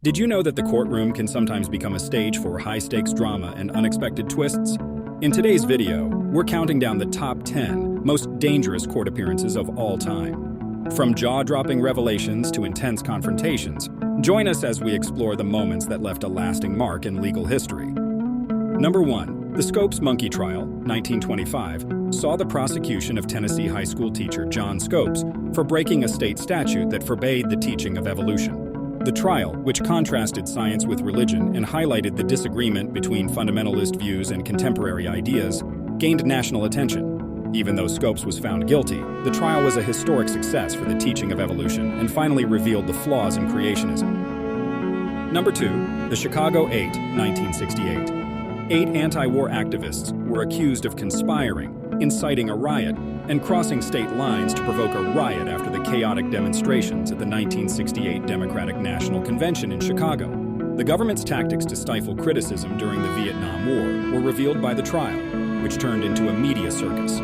Did you know that the courtroom can sometimes become a stage for high-stakes drama and unexpected twists? In today's video, we're counting down the top 10 most dangerous court appearances of all time. From jaw-dropping revelations to intense confrontations, join us as we explore the moments that left a lasting mark in legal history. Number 1. The Scopes Monkey Trial, 1925, saw the prosecution of Tennessee high school teacher John Scopes for breaking a state statute that forbade the teaching of evolution. The trial, which contrasted science with religion and highlighted the disagreement between fundamentalist views and contemporary ideas, gained national attention. Even though Scopes was found guilty, the trial was a historic success for the teaching of evolution and finally revealed the flaws in creationism. Number 2. The Chicago 8, 1968. 8 anti-war activists were accused of conspiring, inciting a riot, and crossing state lines to provoke a riot after the chaotic demonstrations at the 1968 Democratic National Convention in Chicago. The government's tactics to stifle criticism during the Vietnam War were revealed by the trial, which turned into a media circus.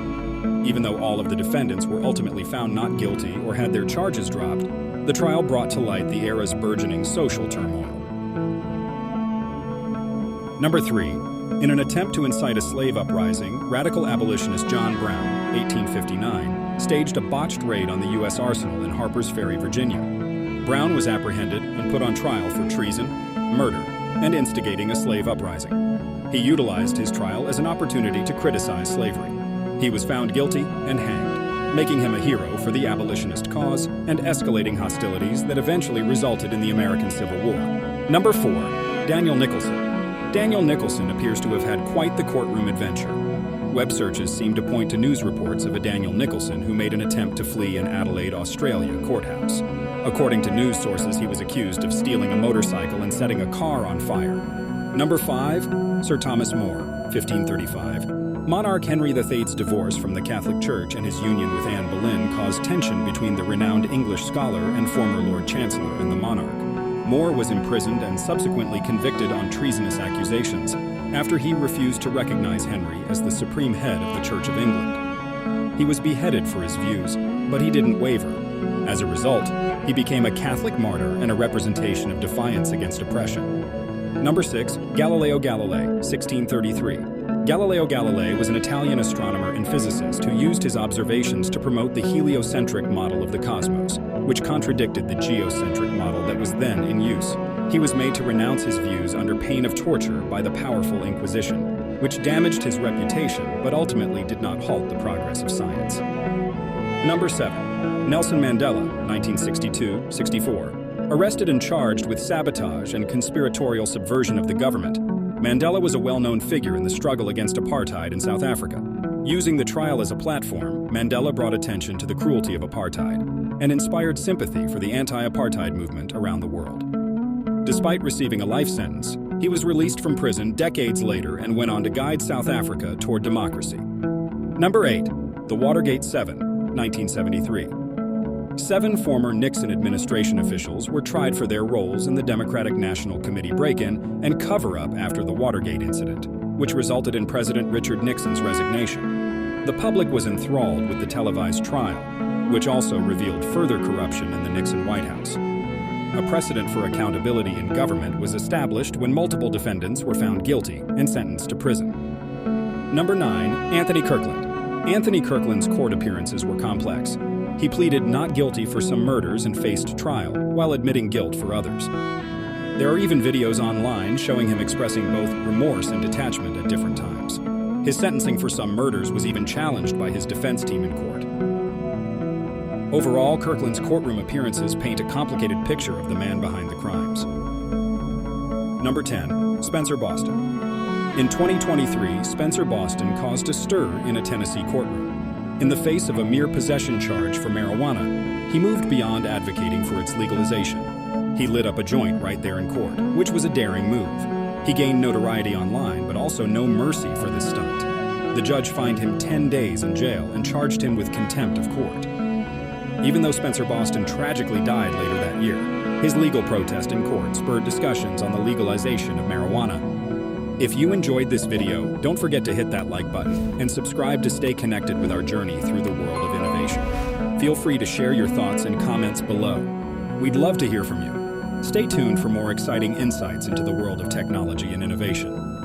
Even though all of the defendants were ultimately found not guilty or had their charges dropped, the trial brought to light the era's burgeoning social turmoil. Number 3. In an attempt to incite a slave uprising, radical abolitionist John Brown, 1859, staged a botched raid on the U.S. Arsenal in Harper's Ferry, Virginia. Brown was apprehended and put on trial for treason, murder, and instigating a slave uprising. He utilized his trial as an opportunity to criticize slavery. He was found guilty and hanged, making him a hero for the abolitionist cause and escalating hostilities that eventually resulted in the American Civil War. Number 4. Daniel Nicholson. Daniel Nicholson appears to have had quite the courtroom adventure. Web searches seem to point to news reports of a Daniel Nicholson who made an attempt to flee an Adelaide, Australia courthouse. According to news sources, he was accused of stealing a motorcycle and setting a car on fire. Number 5. Sir Thomas More, 1535. Monarch Henry VIII's divorce from the Catholic Church and his union with Anne Boleyn caused tension between the renowned English scholar and former Lord Chancellor and the monarch. More was imprisoned and subsequently convicted on treasonous accusations after he refused to recognize Henry as the supreme head of the Church of England. He was beheaded for his views, but he didn't waver. As a result, he became a Catholic martyr and a representation of defiance against oppression. Number 6. Galileo Galilei, 1633. Galileo Galilei was an Italian astronomer and physicist who used his observations to promote the heliocentric model of the cosmos, which contradicted the geocentric model that was then in use. He was made to renounce his views under pain of torture by the powerful Inquisition, which damaged his reputation but ultimately did not halt the progress of science. Number 7. Nelson Mandela, 1962-64. Arrested and charged with sabotage and conspiratorial subversion of the government, Mandela was a well-known figure in the struggle against apartheid in South Africa. Using the trial as a platform, Mandela brought attention to the cruelty of apartheid and inspired sympathy for the anti-apartheid movement around the world. Despite receiving a life sentence, he was released from prison decades later and went on to guide South Africa toward democracy. Number 8. The Watergate 7, 1973. 7 former Nixon administration officials were tried for their roles in the Democratic National Committee break-in and cover-up after the Watergate incident, which resulted in President Richard Nixon's resignation. The public was enthralled with the televised trial, which also revealed further corruption in the Nixon White House. A precedent for accountability in government was established when multiple defendants were found guilty and sentenced to prison. Number 9. Anthony Kirkland. Anthony Kirkland's court appearances were complex. He pleaded not guilty for some murders and faced trial, while admitting guilt for others. There are even videos online showing him expressing both remorse and detachment at different times. His sentencing for some murders was even challenged by his defense team in court. Overall, Kirkland's courtroom appearances paint a complicated picture of the man behind the crimes. Number 10. Spencer Boston. In 2023, Spencer Boston caused a stir in a Tennessee courtroom. In the face of a mere possession charge for marijuana, he moved beyond advocating for its legalization. He lit up a joint right there in court, which was a daring move. He gained notoriety online, but also no mercy for this stunt. The judge fined him 10 days in jail and charged him with contempt of court. Even though Spencer Boston tragically died later that year, his legal protest in court spurred discussions on the legalization of marijuana. If you enjoyed this video, don't forget to hit that like button and subscribe to stay connected with our journey through the world of innovation. Feel free to share your thoughts and comments below. We'd love to hear from you. Stay tuned for more exciting insights into the world of technology and innovation.